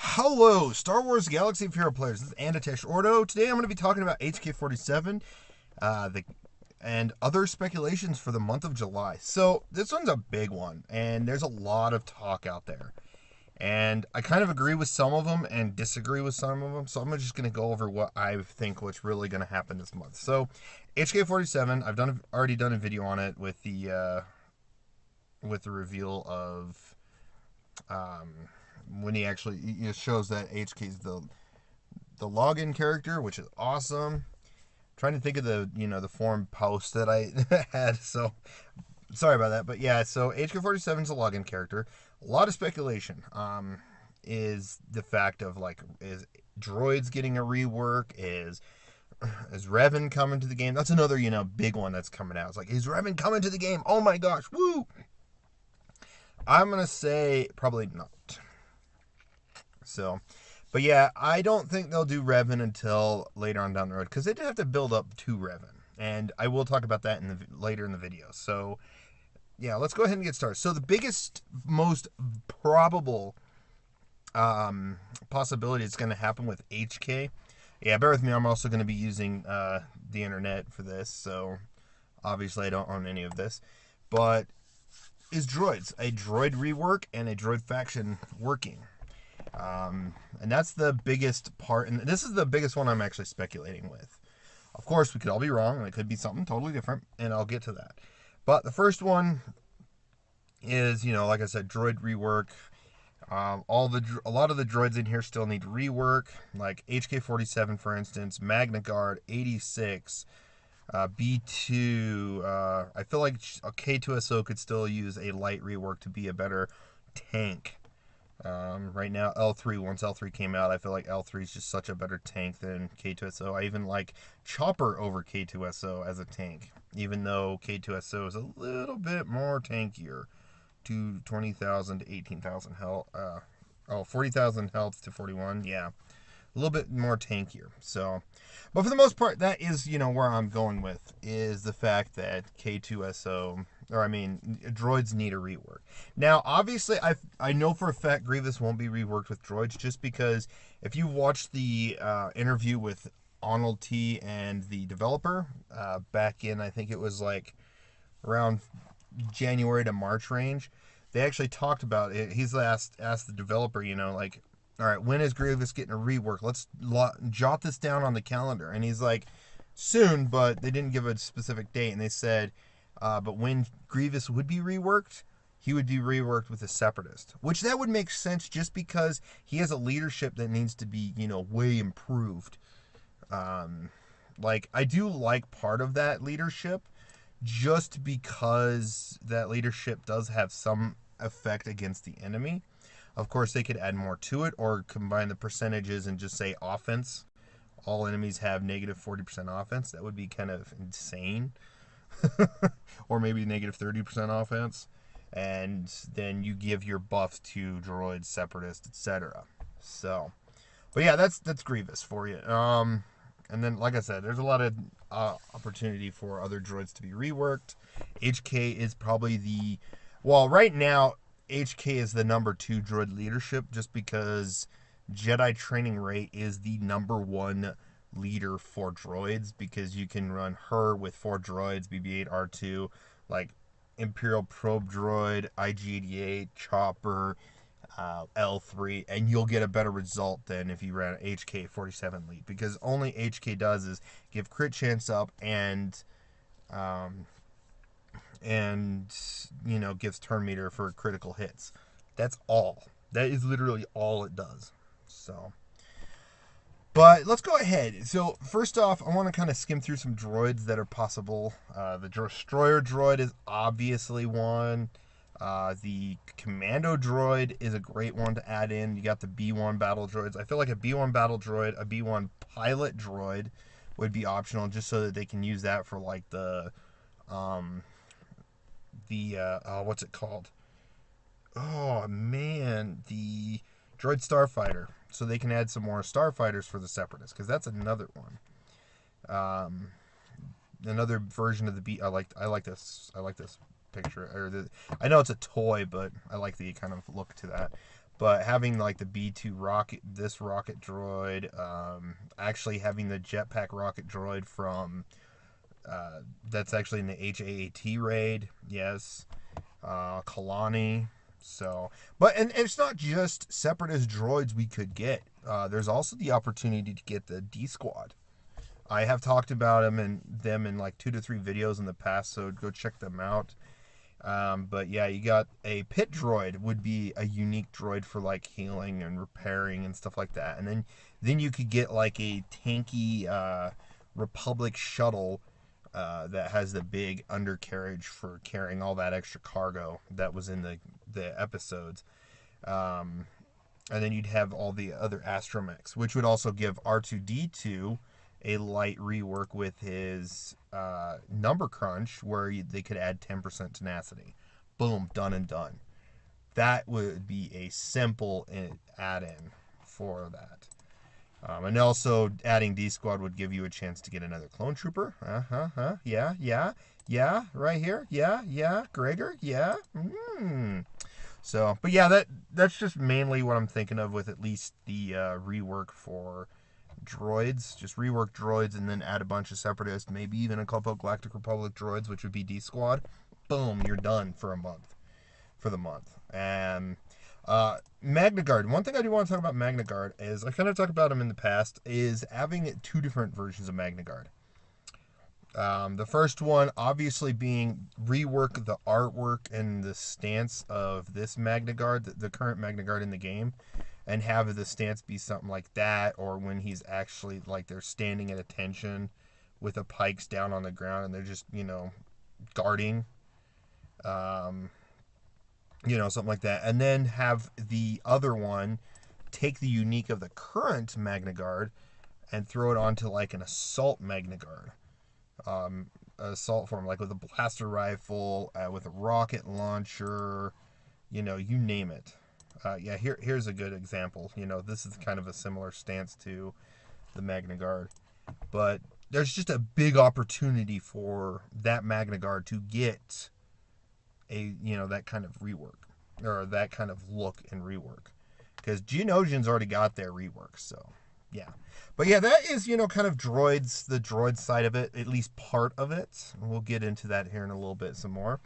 Hello, Star Wars Galaxy of Hero players. This is Andatesh Ordo. Today I'm going to be talking about HK-47 and other speculations for the month of July. So this one's a big one, and there's a lot of talk out there. And I kind of agree with some of them and disagree with some of them. So I'm just going to go over what I think what's really going to happen this month. So HK-47, already done a video on it with the reveal of when he actually shows that HK is the login character, which is awesome. I'm trying to think of the forum post that I had, so sorry about that. But yeah, so HK-47 is a login character. A lot of speculation is the fact of is droids getting a rework? Is Revan coming to the game? That's another big one that's coming out. It's like, is Revan coming to the game? Oh my gosh, woo! I'm gonna say probably not. So, but yeah, I don't think they'll do Revan until later on down the road because they'd have to build up to Revan, and I will talk about that later in the video. So, yeah, let's go ahead and get started. So the biggest, most probable possibility is going to happen with HK. Yeah, bear with me. I'm also going to be using the internet for this, so obviously I don't own any of this, but is droids, a droid rework and a droid faction working? And that's the biggest part, and this is the biggest one I'm actually speculating with. Of course, we could all be wrong, and it could be something totally different, and I'll get to that. But the first one is, like I said, droid rework. A lot of the droids in here still need rework, like HK-47, for instance, Magna Guard, 86, B2. I feel like a K2SO could still use a light rework to be a better tank. Right now, L3, once L3 came out, I feel like L3 is just such a better tank than K2SO. I even like Chopper over K2SO as a tank, even though K2SO is a little bit more tankier. To 20,000 to 18,000 health. 40,000 health to 41. Yeah, a little bit more tankier. So, but for the most part, that is, where I'm going with, is the fact that K2SO, droids need a rework. Now, obviously, I know for a fact Grievous won't be reworked with droids, just because if you watch the interview with Arnold T and the developer back in, I think it was like around January to March range, they actually talked about it. He's asked the developer, all right, when is Grievous getting a rework? Let's jot this down on the calendar. And he's like, soon, but they didn't give a specific date. And they said, but when Grievous would be reworked, he would be reworked with a Separatist, which that would make sense just because he has a leadership that needs to be, way improved. I do like part of that leadership, just because that leadership does have some effect against the enemy. Of course, they could add more to it or combine the percentages and just say offense. All enemies have negative 40% offense. That would be kind of insane. Or maybe negative 30% offense. And then you give your buffs to droids, separatists, etc. So, but yeah, that's Grievous for you. And then, like I said, there's a lot of opportunity for other droids to be reworked. HK is probably right now, HK is the number 2 droid leadership, just because Jedi training rate is the number 1 leader for droids, because you can run her with 4 droids, BB-8, R2, like Imperial Probe Droid, IG-88, Chopper, L3, and you'll get a better result than if you ran HK-47 lead, because only HK does is give crit chance up and gives turn meter for critical hits. That's all. That is literally all it does. So, but let's go ahead. So first off, I want to kind of skim through some droids that are possible. The Destroyer droid is obviously one. The Commando droid is a great one to add in. You got the B1 battle droids. I feel like a B1 battle droid, a B1 pilot droid would be optional, just so that they can use that for like what's it called? Oh man, the droid starfighter. So they can add some more starfighters for the Separatists, because that's another one. Another version of the B. I like this picture. I know it's a toy, but I like the kind of look to that. But having like the B2 rocket, this rocket droid, actually having the jetpack rocket droid from that's actually in the HAAT raid, yes, Kalani. So, but and it's not just separatist droids we could get. There's also the opportunity to get the D Squad. I have talked about them in like 2 to 3 videos in the past, so go check them out. But yeah, you got a pit droid would be a unique droid for like healing and repairing and stuff like that. And then you could get like a tanky Republic shuttle that has the big undercarriage for carrying all that extra cargo that was in the episodes. And then you'd have all the other astromechs, which would also give R2D2 a light rework with his number crunch, where they could add 10% tenacity. Boom, done and done. That would be a simple add-in for that. And also, adding D Squad would give you a chance to get another clone trooper. Yeah, right here. Yeah, Gregor, yeah. So, but yeah, that's just mainly what I'm thinking of with at least the rework for droids. Just rework droids and then add a bunch of separatists, maybe even a couple of Galactic Republic droids, which would be D Squad. Boom, you're done for the month. And Magna Guard. One thing I do want to talk about Magna Guard is, I kind of talked about them in the past, is having 2 different versions of Magna Guard. The first one obviously being rework the artwork and the stance of this Magna Guard, the current Magna Guard in the game, and have the stance be something like that, or when he's actually like they're standing at attention with the pikes down on the ground and they're just, guarding, something like that. And then have the other one take the unique of the current Magna Guard and throw it onto like an assault Magna Guard. Assault form, like with a blaster rifle, with a rocket launcher, you name it. Yeah, here's a good example. This is kind of a similar stance to the Magna Guard. But there's just a big opportunity for that Magna Guard to get that kind of rework, or that kind of look and rework. Because Geonosian's already got their rework, so yeah. But yeah, that is, kind of droids, the droid side of it, at least part of it. We'll get into that here in a little bit some more.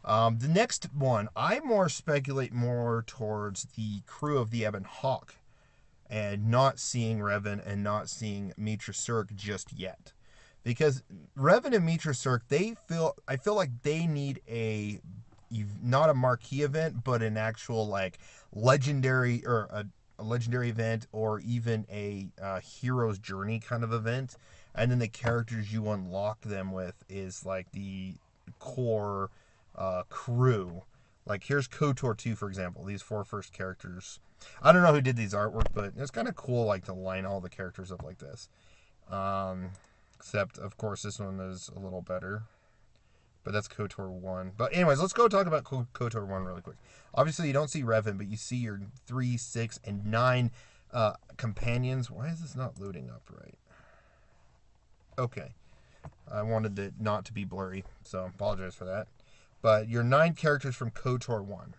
The next one, I speculate more towards the crew of the Ebon Hawk, and not seeing Revan and not seeing Mitra Surg just yet. Because Revan and Mitra Surg, I feel like they need not a marquee event, but an actual like legendary, or a legendary event, or even a hero's journey kind of event. And then the characters you unlock them with is like the core crew. Like here's KOTOR 2, for example. These 4 first characters. I don't know who did these artwork, but it's kind of cool, like, to line all the characters up like this. Except, of course, this one is a little better. But that's KOTOR 1. But anyways, let's go talk about KOTOR 1 really quick. Obviously, you don't see Revan, but you see your 3, 6, and 9 companions. Why is this not loading up right? Okay. I wanted it not to be blurry, so apologize for that. But your 9 characters from KOTOR 1.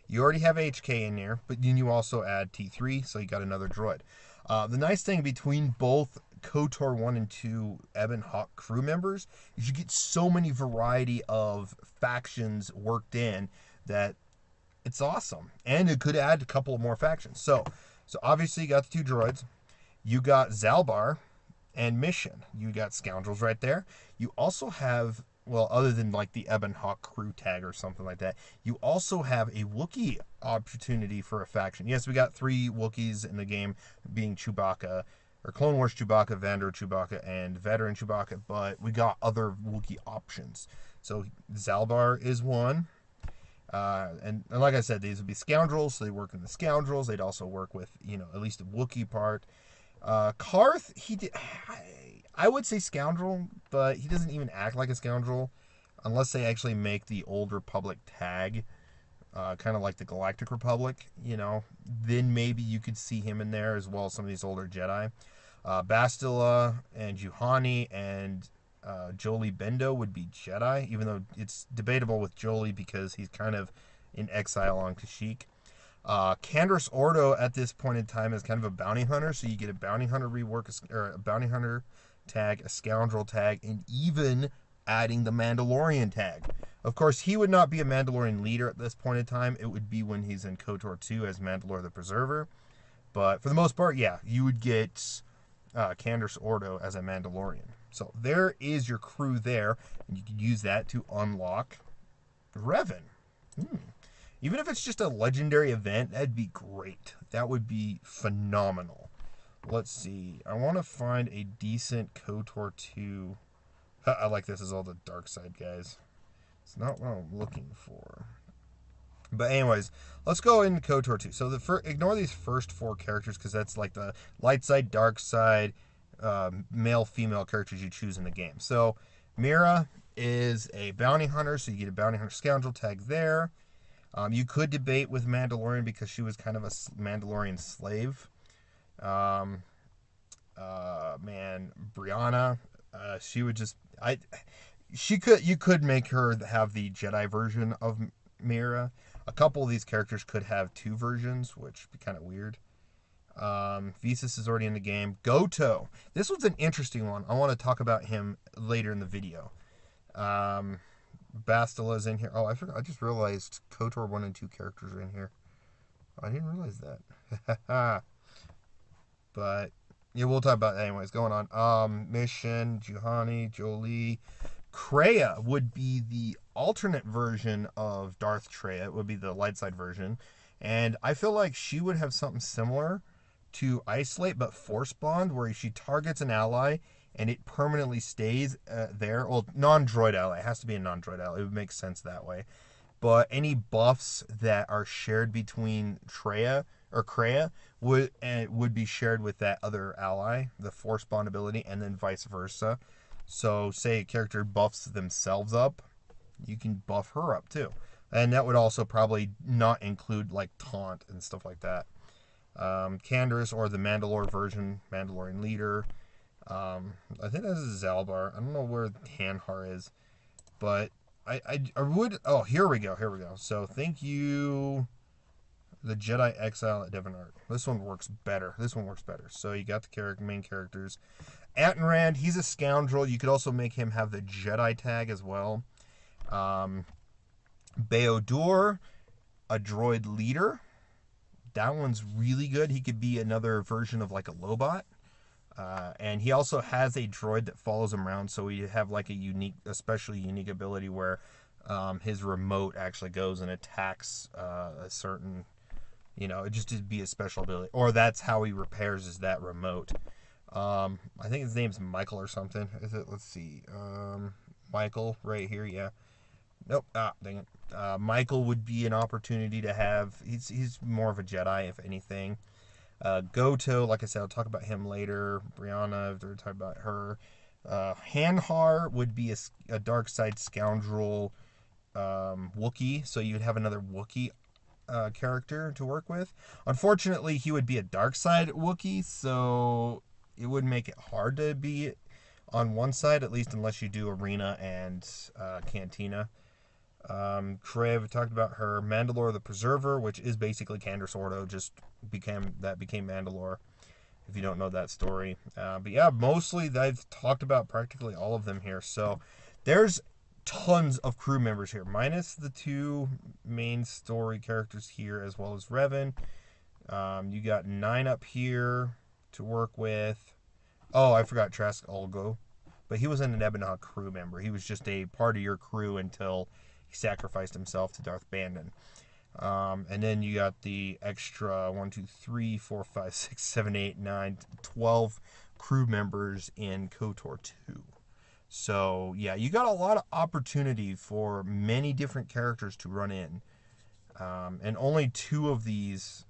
You already have HK in there, but then you also add T3, so you got another droid. The nice thing between both KOTOR 1 and 2 Ebon Hawk crew members is you get so many variety of factions worked in that it's awesome. And it could add a couple of more factions. So obviously you got the 2 droids. You got Zalbar and Mission. You got Scoundrels right there. You also have, well, other than like the Ebon Hawk crew tag or something like that, you also have a Wookiee opportunity for a faction. Yes, we got 3 Wookiees in the game, being Chewbacca, or Clone Wars Chewbacca, Vandor Chewbacca, and Veteran Chewbacca, but we got other Wookiee options. So Zalbar is one. And like I said, these would be Scoundrels, so they work in the Scoundrels. They'd also work with, at least the Wookiee part. Karth, I would say Scoundrel, but he doesn't even act like a Scoundrel unless they actually make the Old Republic tag, kind of like the Galactic Republic, then maybe you could see him in there, as well as some of these older Jedi. Bastila and Juhani and Jolie Bendo would be Jedi, even though it's debatable with Jolie because he's kind of in exile on Kashyyyk. Canderous Ordo at this point in time is kind of a bounty hunter, so you get a bounty hunter rework, or a bounty hunter tag, a scoundrel tag, and even adding the Mandalorian tag. Of course, he would not be a Mandalorian leader at this point in time. It would be when he's in KOTOR 2 as Mandalore the Preserver. But for the most part, yeah, you would get Canderous Ordo as a Mandalorian. So there is your crew there, and you can use that to unlock Revan. Even if it's just a legendary event, that'd be great. That would be phenomenal. Let's see. I want to find a decent KOTOR 2. I like this as all the dark side guys. It's not what I'm looking for. But anyways, let's go into KOTOR 2. So ignore these first 4 characters because that's like the light side, dark side, male, female characters you choose in the game. So Mira is a bounty hunter, so you get a bounty hunter scoundrel tag there. You could debate with Mandalorian because she was kind of a Mandalorian slave. Brianna, she would just you could make her have the Jedi version of Mira. A couple of these characters could have 2 versions, which would be kind of weird. Visas is already in the game. Goto. This one's an interesting one. I want to talk about him later in the video. Bastila's in here. Oh, I forgot. I just realized KOTOR 1 and 2 characters are in here. I didn't realize that. But yeah, we'll talk about that anyways. Going on. Mission, Juhani, Jolie. Kreia would be the alternate version of Darth Treya. It would be the light side version. And I feel like she would have something similar to Isolate, but Force Bond, where she targets an ally and it permanently stays there. Well, non-droid ally. It has to be a non-droid ally. It would make sense that way. But any buffs that are shared between Kreia would be shared with that other ally, the Force Bond ability, and then vice versa. So say a character buffs themselves up, you can buff her up too. And that would also probably not include like taunt and stuff like that. Canderous, or the Mandalore version, Mandalorian leader. I think this is Zalbar. I don't know where Tanhar is, but I would. Oh, here we go. So thank you, the Jedi Exile at Devanart. This one works better. So you got the main characters. Attenrand, he's a scoundrel. You could also make him have the Jedi tag as well. Beodur, a droid leader. That one's really good. He could be another version of like a Lobot. And he also has a droid that follows him around, so we have like especially unique ability where his remote actually goes and attacks a certain, it just to be a special ability. Or that's how he repairs, is that remote. I think his name's Michael or something. Is it? Let's see. Michael right here, yeah. Nope. Dang it. Michael would be an opportunity to have. He's more of a Jedi, if anything. Goto, like I said, I'll talk about him later. Brianna, we're talking about her. Hanhar would be a dark side scoundrel Wookiee, so you'd have another Wookiee character to work with. Unfortunately, he would be a dark side Wookiee, so it would make it hard to be on one side, at least unless you do Arena and Cantina. Kreia, we talked about her. Mandalore the Preserver, which is basically Canderous Ordo, just became Mandalore, if you don't know that story. But yeah, mostly I've talked about practically all of them here. So there's tons of crew members here, minus the 2 main story characters here, as well as Revan. You got 9 up here to work with. Oh, I forgot Trask Ulgo, but he wasn't an Ebonheart crew member. He was just a part of your crew until he sacrificed himself to Darth Bandon. And then you got the extra 1, 2, 3, 4, 5, 6, 7, 8, 9, 12 crew members in KOTOR 2. So yeah, you got a lot of opportunity for many different characters to run in. And only two of these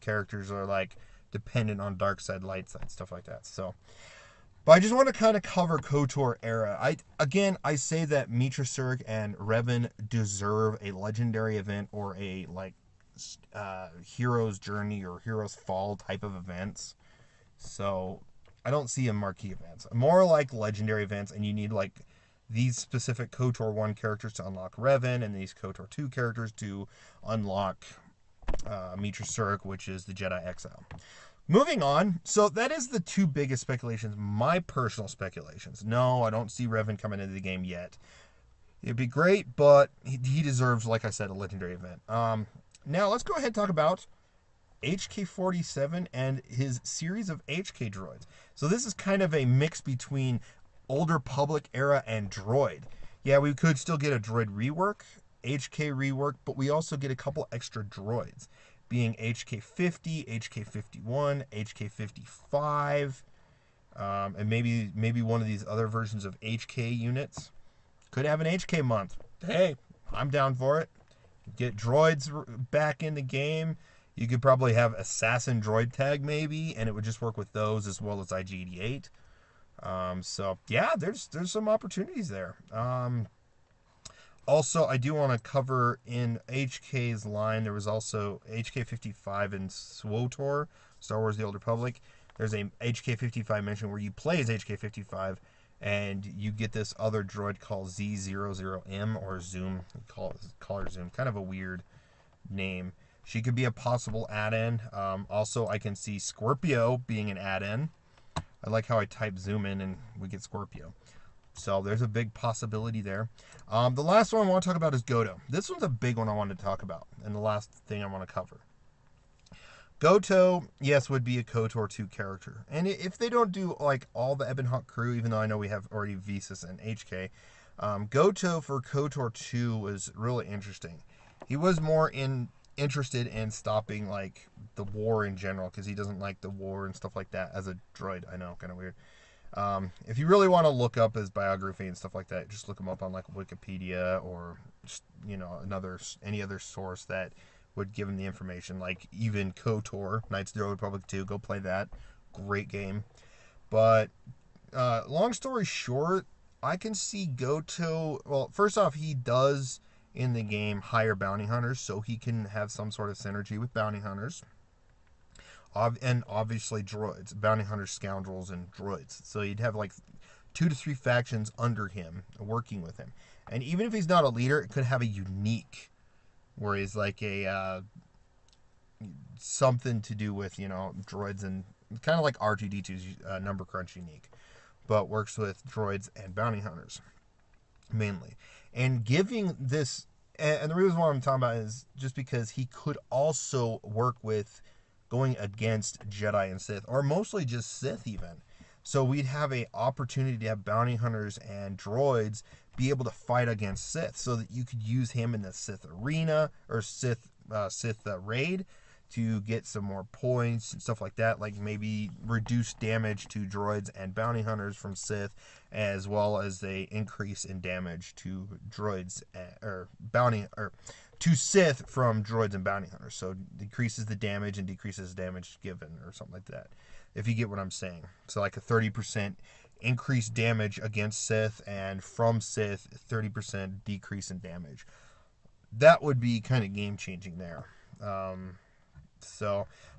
characters are like dependent on dark side, light side, stuff like that. So, but I just want to kind of cover KOTOR era. I say that Mitra Surik and Revan deserve a legendary event or a hero's journey or hero's fall type of events. So I don't see a marquee events. More like legendary events, and you need like these specific KOTOR 1 characters to unlock Revan, and these KOTOR 2 characters to unlock Mitra Surik, which is the Jedi Exile. Moving on, so that is the two biggest speculations, my personal speculations. No, I don't see Revan coming into the game yet. It'd be great, but he deserves, like I said, a legendary event. Now, let's go ahead and talk about HK-47 and his series of HK droids. So this is kind of a mix between older public era and droid. Yeah, we could still get a droid rework, HK rework, but we also get a couple extra droids, being HK-50, HK-51, HK-55, and maybe one of these other versions of HK units. Could have an HK month. Hey, I'm down for it. Get droids back in the game. You could probably have Assassin Droid Tag maybe, and it would just work with those as well as IG-88. So yeah, there's some opportunities there. Also, I do want to cover in HK's line, there was also HK-55 in SWGOH, Star Wars The Old Republic. There's a HK-55 mention where you play as HK-55, and you get this other droid called Z00M, or Zoom, call her Zoom, kind of a weird name. She could be a possible add-in. Also, I can see Scorpio being an add-in. I like how I type Zoom in and we get Scorpio. So there's a big possibility there. The last one I want to talk about is Goto. This one's a big one I wanted to talk about, and the last thing I want to cover. Goto, yes, would be a KOTOR 2 character. And if they don't do like all the Ebon Hawk crew, even though I know we have already Visas and HK, Goto for KOTOR 2 was really interesting. He was more interested in stopping like the war in general, because he doesn't like the war and stuff like that as a droid. I know, kind of weird. If you really want to look up his biography and stuff like that, just look him up on like Wikipedia or just, you know, any other source that would give him the information, like even KOTOR, Knights of the Old Republic 2, go play that. Great game. But long story short, I can see Goto, well, first off, he does in the game hire bounty hunters, so he can have some sort of synergy with bounty hunters. And obviously droids, bounty hunters, scoundrels, and droids. So you'd have like 2 to 3 factions under him, working with him. And even if he's not a leader, it could have a unique, where he's like a something to do with, you know, droids, and kind of like R2-D2's number crunch unique, but works with droids and bounty hunters mainly. And giving this, and the reason why I'm talking about it is just because he could also work with going against Jedi and Sith, or mostly just Sith even. So we'd have an opportunity to have bounty hunters and droids be able to fight against Sith, so that you could use him in the Sith arena or Sith raid to get some more points and stuff like that, like maybe reduce damage to droids and bounty hunters from Sith, as well as they increase in damage to droids to Sith from droids and bounty hunters. So decreases the damage and decreases damage given, or something like that, if you get what I'm saying. So like a 30% increased damage against Sith, and from Sith 30% decrease in damage. That would be kind of game changing there.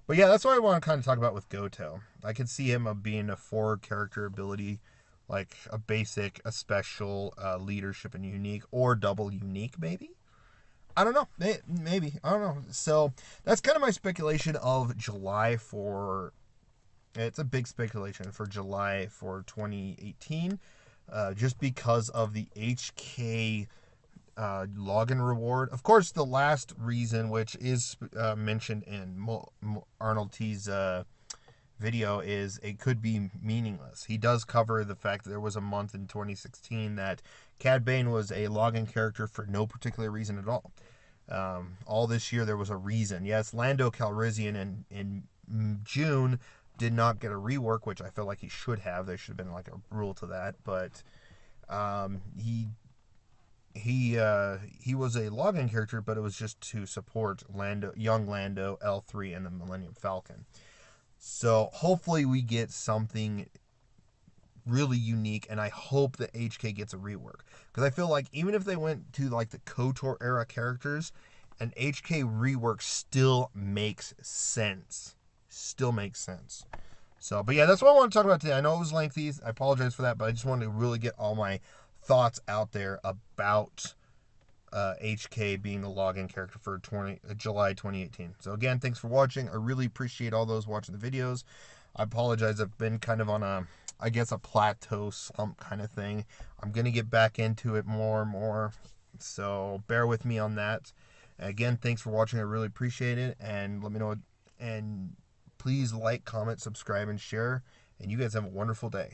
But yeah, that's what I want to kind of talk about with Goto. I could see him being a 4 character ability, like a basic, a special, leadership, and unique, or double unique maybe. I don't know. Maybe. I don't know. So that's kind of my speculation of July for... It's a big speculation for July for 2018, just because of the HK login reward. Of course, the last reason, which is mentioned in Arnold T's video, is it could be meaningless. He does cover the fact that there was a month in 2016 that Cad Bane was a login character for no particular reason at all. All this year there was a reason. Yes, Lando Calrissian in June did not get a rework, which I feel like he should have. There should have been like a rule to that, but he was a login character, but it was just to support young Lando, L3, and the Millennium Falcon. So hopefully we get something really unique, and I hope that HK gets a rework, because I feel like even if they went to like the KOTOR era characters, an HK rework still makes sense. So, but yeah, that's what I want to talk about today. I know it was lengthy. I apologize for that, but I just wanted to really get all my thoughts out there about HK being the login character for July 2018. So again, thanks for watching. I really appreciate all those watching the videos. I apologize. I've been kind of on a, I guess, a plateau slump kind of thing. I'm going to get back into it more and more. So bear with me on that. Again, thanks for watching. I really appreciate it. And let me know. And please like, comment, subscribe, and share. And you guys have a wonderful day.